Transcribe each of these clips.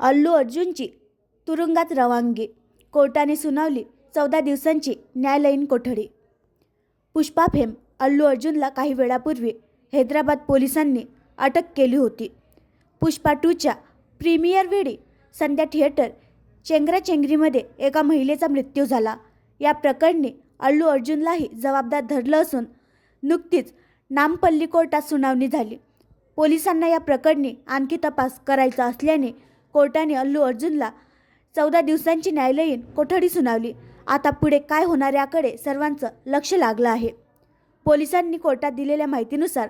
अल्लू अर्जुनची तुरुंगात रवानगी, कोर्टाने सुनावली 14 दिवसांची न्यायालयीन कोठडी. पुष्पा फेम अल्लू अर्जुनला काही वेळापूर्वी हैदराबाद पोलिसांनी अटक केली होती. पुष्पा 2च्या प्रीमियर वेळी संध्या थिएटर चेंगराचेंगरीमध्ये एका महिलेचा मृत्यू झाला. या प्रकरणी अल्लू अर्जुनलाही जबाबदार धरलं असून नुकतीच नामपल्ली कोर्टात सुनावणी झाली. पोलिसांना या प्रकरणी आणखी तपास करायचा असल्याने कोर्टाने अल्लू अर्जुनला 14 दिवसांची न्यायालयीन कोठडी सुनावली. आता पुढे काय होणार याकडे सर्वांचं लक्ष लागलं आहे. पोलिसांनी कोर्टात दिलेल्या माहितीनुसार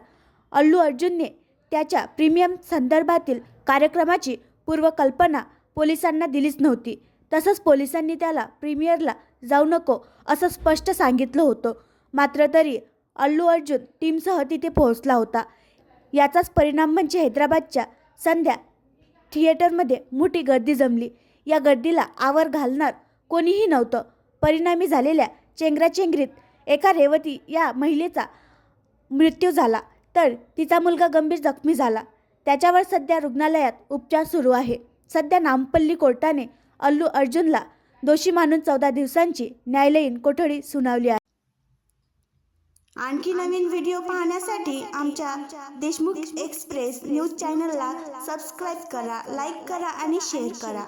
अल्लू अर्जुनने त्याच्या प्रीमियम संदर्भातील कार्यक्रमाची पूर्वकल्पना पोलिसांना दिलीच नव्हती. तसंच पोलिसांनी त्याला प्रीमियरला जाऊ नको असं स्पष्ट सांगितलं होतं. मात्र तरी अल्लू अर्जुन टीमसह तिथे पोहोचला होता. याचाच परिणाम म्हणजे हैदराबादच्या संध्या थिएटरमध्ये मोठी गर्दी जमली. या गर्दीला आवर घालणार कोणीही नव्हतं. परिणामी झालेल्या चेंगराचेंगरीत एका रेवती या महिलेचा मृत्यू झाला, तर तिचा मुलगा गंभीर जखमी झाला. त्याच्यावर सध्या रुग्णालयात उपचार सुरू आहे. सध्या नामपल्ली कोर्टाने अल्लू अर्जुनला दोषी मानून 14 दिवसांची न्यायालयीन कोठडी सुनावली आहे. आणखी नवीन व्हिडिओ पाहण्यासाठी आमच्या देशमुख एक्सप्रेस न्यूज चॅनलला सबस्क्राईब करा, लाईक करा आणि शेअर करा.